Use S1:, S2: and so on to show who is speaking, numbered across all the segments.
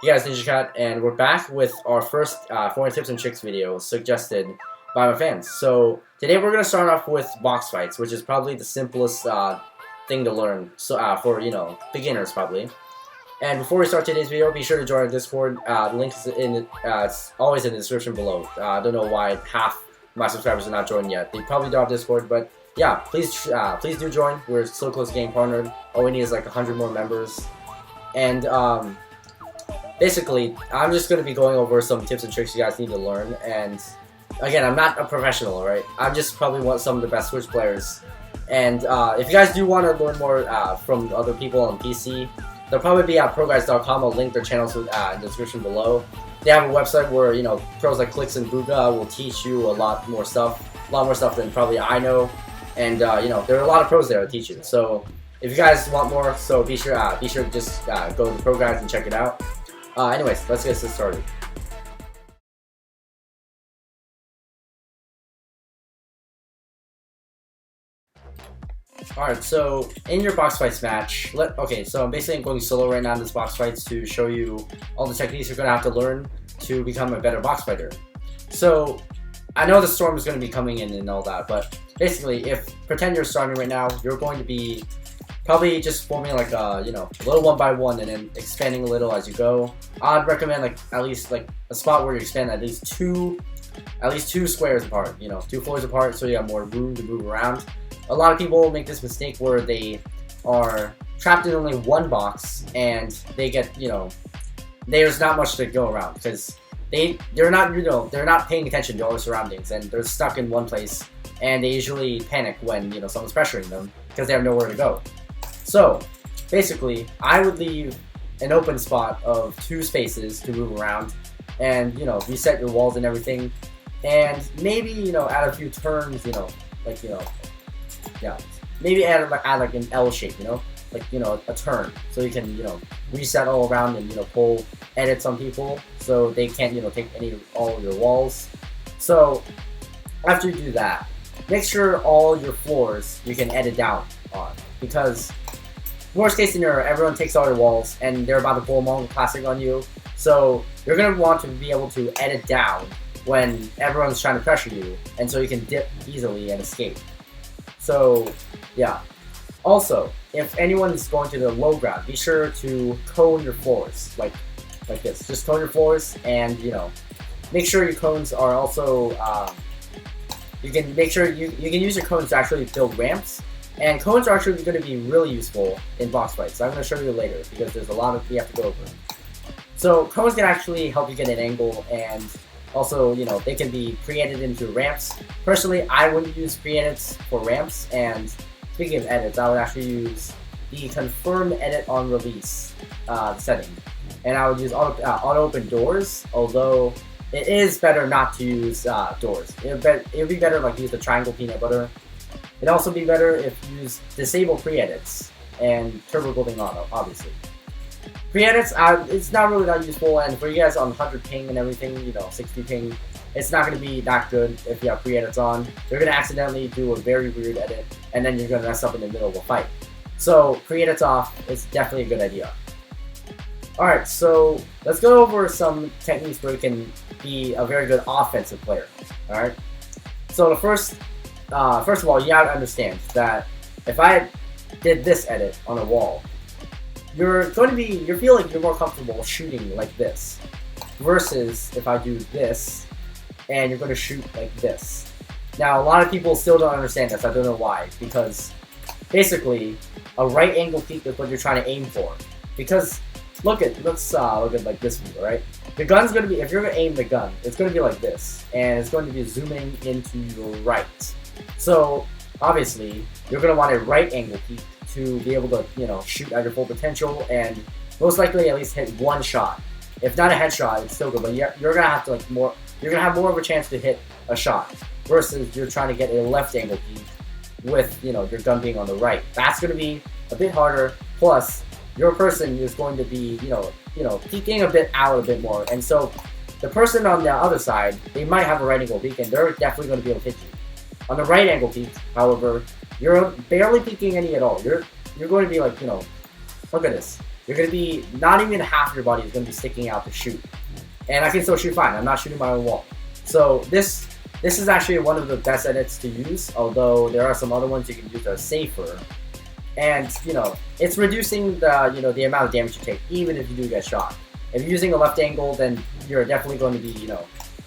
S1: Hey guys, Ninja Cat, and we're back with our first Fortnite tips and tricks video suggested by my fans. So today we're gonna start off with box fights, which is probably the simplest thing to learn. So for beginners probably. And before we start today's video, be sure to join our Discord. The link is it's always in the description below. I don't know why half my subscribers are not joined yet. They probably don't have Discord, but yeah, please do join. We're so close to getting partnered. All we need is like 100 more members, and basically, I'm just going to be going over some tips and tricks you guys need to learn, and again, I'm not a professional, right? I'm just probably some of the best Switch players, and if you guys do want to learn more from other people on PC, they'll probably be at ProGuides.com. I'll link their channels in the description below. They have a website where, pros like Clicks and Booga will teach you a lot more stuff than probably I know, and there are a lot of pros there to teach you. So if you guys want more, so be sure to just go to the ProGuides and check it out. Anyways, let's get this started. Alright, so in your box fights match, so I'm basically going solo right now in this box fights to show you all the techniques you're going to have to learn to become a better box fighter. So, I know the storm is going to be coming in and all that, but basically, pretend you're starting right now, you're going to be probably just forming like a little 1x1 and then expanding a little as you go. I'd recommend at least a spot where you expand at least two squares apart, 2 floors apart, so you have more room to move around. A lot of people make this mistake where they are trapped in only one box and they get, there's not much to go around because they're not paying attention to all the surroundings and they're stuck in one place, and they usually panic when someone's pressuring them because they have nowhere to go. So basically, I would leave an open spot of 2 spaces to move around, and reset your walls and everything, and maybe add a few turns, maybe add like an L shape, a turn, so you can reset all around and pull edits on people so they can't take all of your walls. So after you do that, make sure all your floors you can edit down on, because worst case scenario, everyone takes all your walls and they're about to pull Mongol Classic on you. So you're going to want to be able to edit down when everyone's trying to pressure you, and so you can dip easily and escape. So yeah. Also, if anyone is going to the low ground, be sure to cone your floors like this. Just cone your floors, and make sure your cones are also you can use your cones to actually build ramps. And cones are actually going to be really useful in box fights, so I'm going to show you later because there's a lot of you have to go over. So cones can actually help you get an angle, and also they can be pre-edited into ramps. Personally, I wouldn't use pre-edits for ramps, and speaking of edits, I would actually use the confirm edit on release setting, and I would use auto open doors, although it is better not to use doors. It would be better use the triangle peanut butter. It'd also be better if you use disable pre-edits and turbo building auto, obviously. Pre-edits, it's not really that useful, and for you guys on 100 ping and everything, 60 ping, it's not going to be that good if you have pre-edits on. You're going to accidentally do a very weird edit, and then you're going to mess up in the middle of a fight. So pre-edits off is definitely a good idea. Alright, so let's go over some techniques where you can be a very good offensive player. Alright, so the first of all, you gotta understand that if I did this edit on a wall, you feel like you're more comfortable shooting like this, versus if I do this and you're going to shoot like this. Now, a lot of people still don't understand this. I don't know why, because basically a right angle peak is what you're trying to aim for. Because let's look at like this view, right? The gun's going to be, if you're going to aim the gun, it's going to be like this, and it's going to be zooming into your right. So obviously, you're going to want a right angle peak to be able to, shoot at your full potential, and most likely at least hit one shot. If not a headshot, it's still good, but you're going to have to you're going to have more of a chance to hit a shot, versus you're trying to get a left angle peak with, your gun being on the right. That's going to be a bit harder, plus your person is going to be, peeking a bit out a bit more, and so the person on the other side, they might have a right angle peak, and they're definitely going to be able to hit you. On the right angle peak, however, you're barely peeking any at all. You're going to be look at this. you're gonna be not even half of your body is gonna be sticking out to shoot, and I can still shoot fine. I'm not shooting my own wall. So this is actually one of the best edits to use. Although there are some other ones you can use that are safer, and it's reducing the the amount of damage you take, even if you do get shot. If you're using a left angle, then you're definitely going to be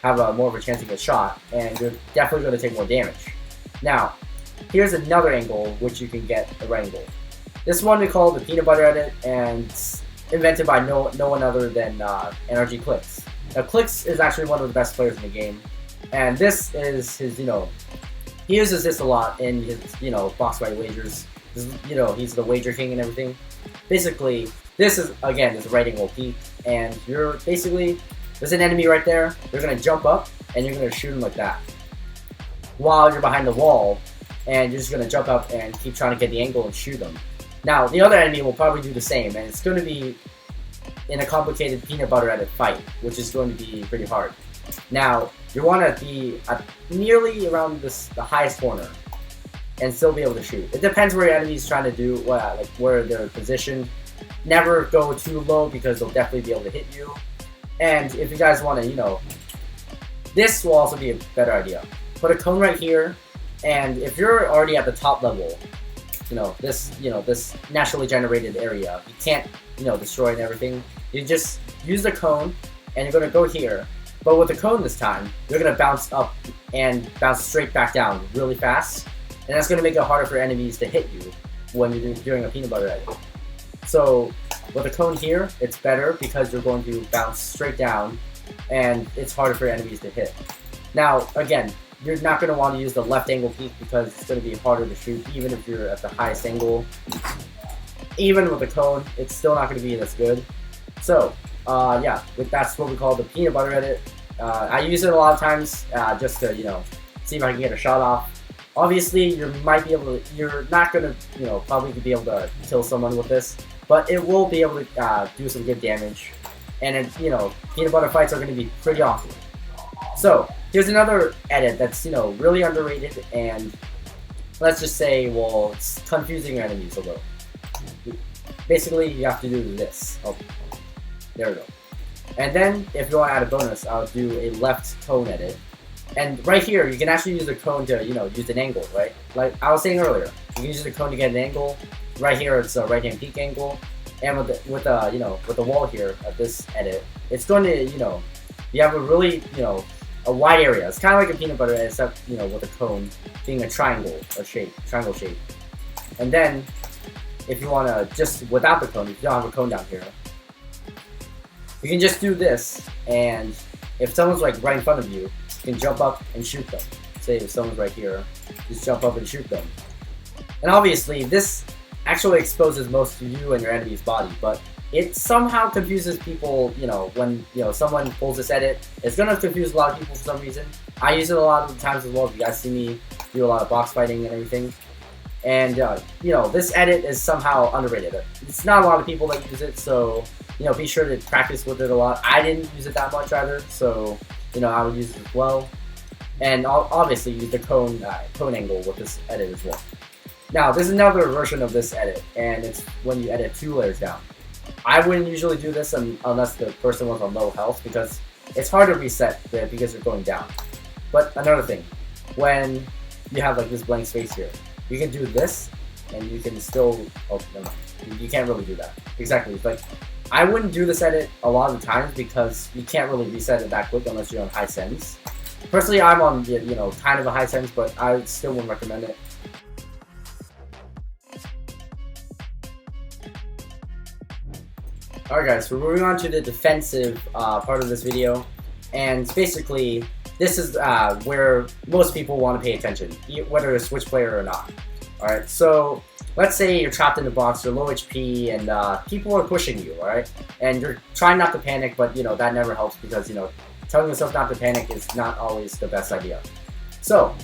S1: have more of a chance to get shot, and you're definitely going to take more damage. Now, here's another angle which you can get a right angle. This one we call the peanut butter edit, and it's invented by no one other than NRG Clicks. Now, Clicks is actually one of the best players in the game, and this is his he uses this a lot in his box fight wagers. He's the wager king and everything. Basically, this is again this right angle peek, and you're basically there's an enemy right there. You're gonna jump up and you're gonna shoot him like that while you're behind the wall, and you're just gonna jump up and keep trying to get the angle and shoot them. Now, the other enemy will probably do the same, and it's going to be in a complicated peanut butter edit fight, which is going to be pretty hard. Now, you want to be at nearly around the highest corner and still be able to shoot. It depends where your enemy's trying to do, like where they're positioned. Never go too low because they'll definitely be able to hit you. And if you guys want to, this will also be a better idea. Put a cone right here, and if you're already at the top level, this naturally generated area, you can't, destroy and everything. You just use the cone, and you're gonna go here. But with the cone this time, you're gonna bounce up and bounce straight back down really fast, and that's gonna make it harder for enemies to hit you when you're doing a peanut butter edit. So with the cone here, it's better because you're going to bounce straight down, and it's harder for enemies to hit. Now, again, you're not going to want to use the left angle peek because it's going to be harder to shoot even if you're at the highest angle. Even with the cone, it's still not going to be as good. So, yeah, that's what we call the peanut butter edit. I use it a lot of times just to, see if I can get a shot off. Obviously, you're not going to, probably be able to kill someone with this, but it will be able to do some good damage. And, peanut butter fights are going to be pretty awesome. So, here's another edit that's, really underrated, and let's just say, well, it's confusing your enemies a little. Basically, you have to do this. Oh, there we go. And then, if you want to add a bonus, I'll do a left cone edit. And right here, you can actually use the cone to, use an angle, right? Like I was saying earlier, you can use the cone to get an angle. Right here, it's a right-hand peek angle. And with the wall here at this edit, it's going to, you have a really, a wide area. It's kind of like a peanut butter, except with a cone being a triangle shape. And then, if you want to just without the cone, if you don't have a cone down here, you can just do this. And if someone's like right in front of you, you can jump up and shoot them. Say if someone's right here, just jump up and shoot them. And obviously, this actually exposes most of you and your enemy's body, but it somehow confuses people, when, someone pulls this edit. It's going to confuse a lot of people for some reason. I use it a lot of the times as well. If you guys see me do a lot of box fighting and everything. And, this edit is somehow underrated. It's not a lot of people that use it, so, be sure to practice with it a lot. I didn't use it that much either, so, I would use it as well. And obviously use the cone angle with this edit as well. Now, there's another version of this edit, and it's when you edit 2 layers down. I wouldn't usually do this unless the person was on low health, because it's hard to reset because you're going down. But another thing, when you have like this blank space here, you can do this, and you can still, oh, never mind. You can't really do that. Exactly, it's like, I wouldn't do this edit a lot of the times because you can't really reset it that quick unless you're on high sends. Personally, I'm on, kind of a high sends, but I still wouldn't recommend it. Alright guys, we're moving on to the defensive part of this video, and basically this is where most people want to pay attention, whether you're a Switch player or not. Alright, so let's say you're trapped in the box, you're low HP, and people are pushing you, alright? And you're trying not to panic, but that never helps because telling yourself not to panic is not always the best idea. So,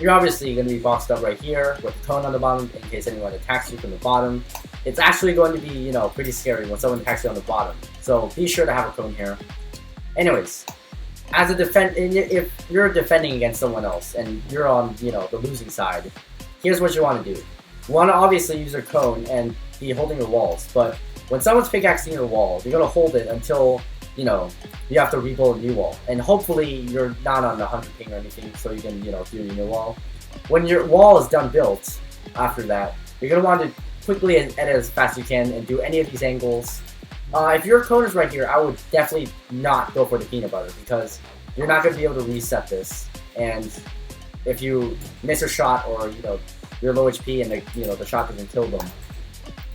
S1: you're obviously going to be boxed up right here with the cone on the bottom in case anyone attacks you from the bottom. It's actually going to be, pretty scary when someone attacks you on the bottom. So be sure to have a cone here. Anyways, as a if you're defending against someone else and you're on, the losing side, here's what you want to do. You want to obviously use a cone and be holding your walls, but when someone's pickaxing your wall, you're gonna hold it until, you know, you have to rebuild a new wall. And hopefully you're not on the 100 ping or anything, so you can, you know, do your new wall. When your wall is done built, after that, you're gonna want to quickly edit as fast as you can and do any of these angles. If your cone is right here, I would definitely not go for the peanut butter because you're not gonna be able to reset this. And if you miss a shot or, you know, you're low HP and the shot doesn't kill them,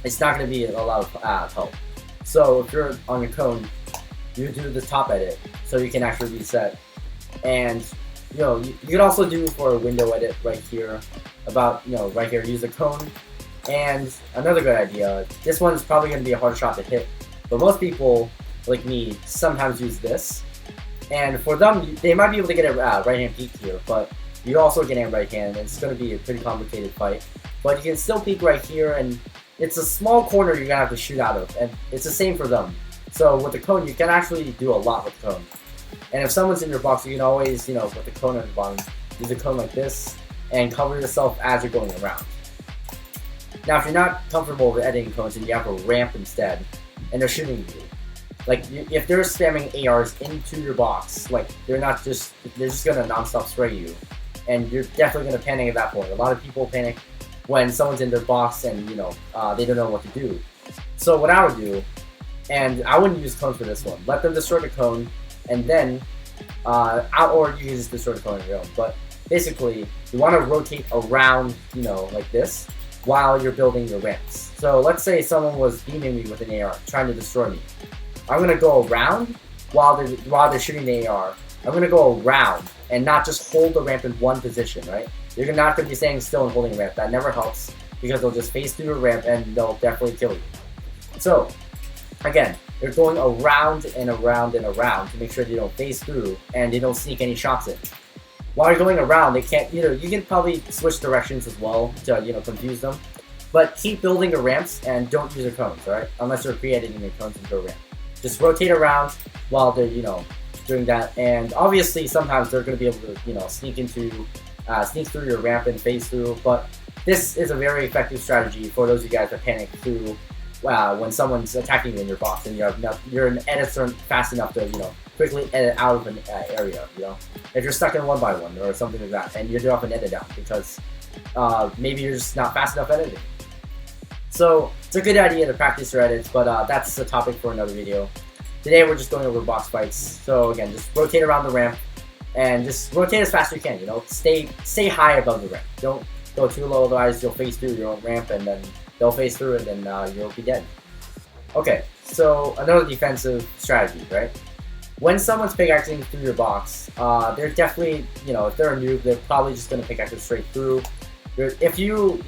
S1: it's not going to be a lot of help. So if you're on your cone, you do the top edit so you can actually reset. And you can also do for a window edit right here, about right here, use a cone. And another good idea, this one's probably going to be a hard shot to hit, but most people like me sometimes use this. And for them, they might be able to get a right hand peek here, but you're also getting a right hand, and it's going to be a pretty complicated fight. But you can still peek right here, and it's a small corner you're going to have to shoot out of, and it's the same for them. So with the cone, you can actually do a lot with the cone. And if someone's in your box, you can always, with the cone at the bottom, use a cone like this, and cover yourself as you're going around. Now, if you're not comfortable with editing cones and you have a ramp instead, and they're shooting you, like, if they're spamming ARs into your box, like, they're just gonna non-stop spray you, and you're definitely gonna panic at that point. A lot of people panic when someone's in their box and, they don't know what to do. So what I would do, and I wouldn't use cones for this one, let them destroy the cone, and then, or you can just destroy the cone on your own, but basically, you want to rotate around, like this, while you're building your ramps. So let's say someone was beaming me with an AR, trying to destroy me. I'm going to go around while they're shooting the AR. I'm going to go around and not just hold the ramp in one position, right? You're not going to be staying still and holding a ramp. That never helps because they'll just phase through your ramp and they'll definitely kill you. So, again, you're going around and around and around to make sure they don't phase through and they don't sneak any shots in. While you're going around, they can't, you can probably switch directions as well to, confuse them. But keep building your ramps and don't use your cones, alright? Unless you're pre-editing your cones into a ramp. Just rotate around while they're, doing that. And obviously, sometimes they're going to be able to, sneak through your ramp and phase through. But this is a very effective strategy for those of you guys that panic through when someone's attacking you in your box and your edits aren't fast enough to, quickly edit out of an area, If you're stuck in 1x1 or something like that, and you do have an edit down because maybe you're just not fast enough editing. So it's a good idea to practice your edits, but that's a topic for another video. Today we're just going over box fights. So again, just rotate around the ramp and just rotate as fast as you can. Stay high above the ramp. Don't go too low, otherwise you'll phase through your own ramp and then they'll phase through it and you'll be dead. Okay, so another defensive strategy, right? When someone's pickaxing through your box, they're definitely, if they're a noob, they're probably just going to pickaxe it straight through. If you,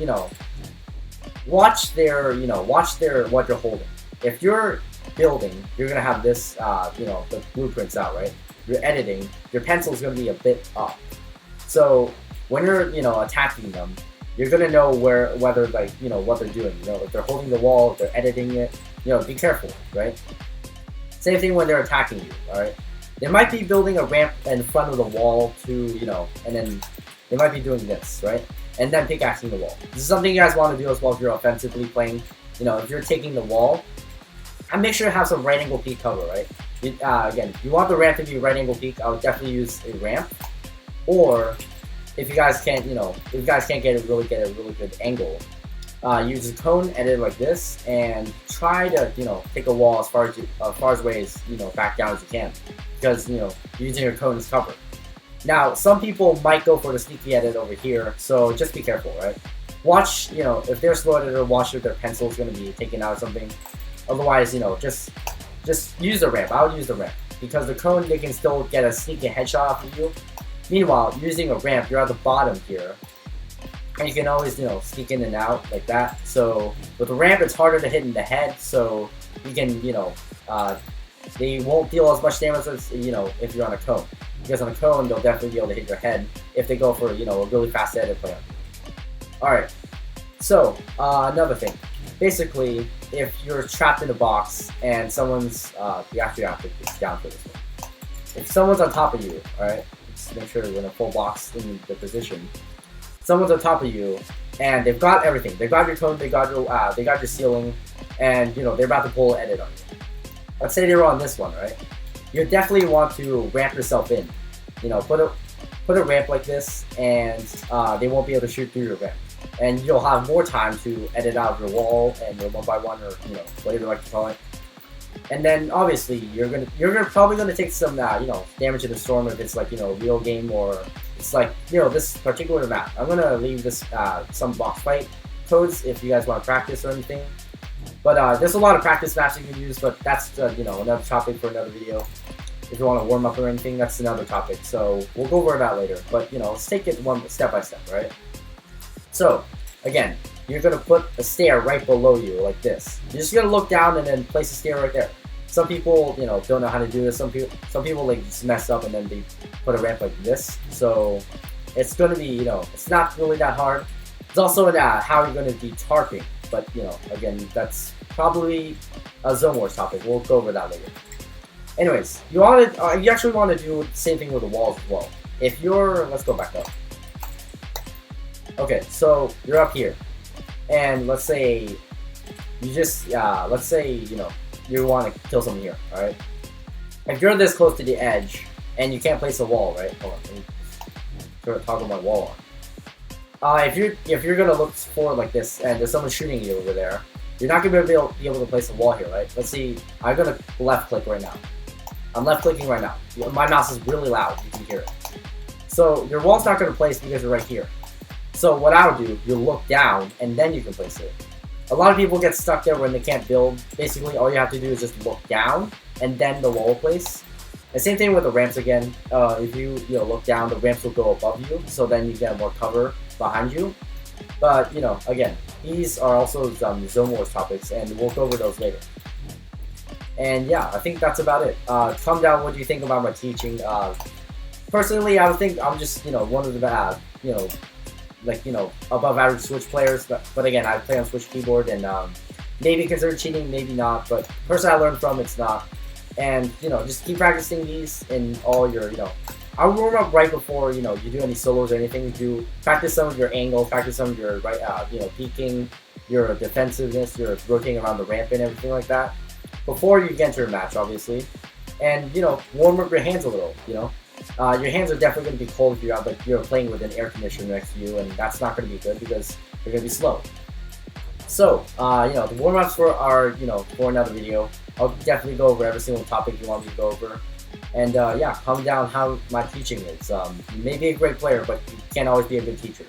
S1: watch what you're holding. If you're building, you're going to have this, the blueprints out, right? You're editing, your pencil's going to be a bit up. So when you're, attacking them, you're going to know whether, what they're doing. If they're holding the wall, if they're editing it, be careful, right? Same thing when they're attacking you, alright? They might be building a ramp in front of the wall to, and then they might be doing this, right? And then pickaxing the wall. This is something you guys want to do as well if you're offensively playing. If you're taking the wall, and make sure to have some right angle peak cover, right? Again, if you want the ramp to be right angle peak, I would definitely use a ramp. Or if you guys can't, get a really good angle, use a cone, edit like this, and try to, take a wall as far away as, back down as you can, because, using your cone as cover. Now, some people might go for the sneaky edit over here, so just be careful, right? Watch, if they're slow editor, watch if their pencil's going to be taken out or something. Otherwise, just use the ramp. I would use the ramp, because the cone, they can still get a sneaky headshot off of you. Meanwhile, using a ramp, you're at the bottom here, and you can always, sneak in and out like that. So with a ramp, it's harder to hit in the head, so you can, they won't deal as much damage as, if you're on a cone. Because on a cone, they'll definitely be able to hit your head if they go for, a really fast edit play on you. Alright, so, another thing. Basically, if you're trapped in a box and someone's, you actually have to get down for this one. If someone's on top of you, alright, just make sure you're in a full box in the position. Someone's on top of you, and they've got everything. They've got your cone, they got your ceiling, and they're about to pull edit on you. Let's say they're on this one, right? You definitely want to ramp yourself in. Put a ramp like this, and they won't be able to shoot through your ramp, and you'll have more time to edit out your wall and your 1x1 or whatever you like to call it. And then obviously you're probably gonna take some damage in the storm if it's like real game, or it's like this particular map. I'm gonna leave this some boss fight codes if you guys want to practice or anything. But there's a lot of practice maps you can use, but that's another topic for another video. If you want to warm up or anything, that's another topic. So we'll go over that later. But let's take it one step by step, right? So again, you're gonna put a stair right below you like this. You're just gonna look down and then place a stair right there. Some people don't know how to do this. Some people like just mess up and then they put a ramp like this. So it's gonna be it's not really that hard. It's also how you're gonna be tarping. But again, that's probably a Zone Wars topic. We'll go over that later. Anyways, you actually want to do the same thing with the walls as well. If you're, let's go back up. Okay, so you're up here, and let's say you just, let's say you want to kill someone here. All right. If you're this close to the edge and you can't place a wall, right? Hold on, let me toggle my wall on. If you're gonna look forward like this and there's someone shooting you over there, you're not gonna be able to place a wall here, right? Let's see. I'm gonna left click right now. I'm left clicking right now. My mouse is really loud. You can hear it. So your wall's not gonna place because you're right here. So what I'll do, you look down and then you can place it. A lot of people get stuck there when they can't build. Basically, all you have to do is just look down and then the wall will place. The same thing with the ramps again. If you look down, the ramps will go above you, so then you get more cover behind you. But again, these are also some Zone Wars topics, and we'll go over those later. And yeah, I think that's about it. Comment down what you think about my teaching. Personally, I think I'm just one of the above average Switch players. But again, I play on Switch keyboard, and maybe consider cheating, maybe not. But the person I learned from, it's not. And just keep practicing these in all your I'll warm up right before you do any solos or anything. You practice some of your angles, practice some of your peeking, your defensiveness, your rotating around the ramp and everything like that before you get into a match, obviously. And warm up your hands a little. Your hands are definitely going to be cold if you're playing with an air conditioner next to you, and that's not going to be good because you're going to be slow. So the warm ups for our for another video. I'll definitely go over every single topic you want me to go over. And yeah, comment down how my teaching is. You may be a great player, but you can't always be a good teacher.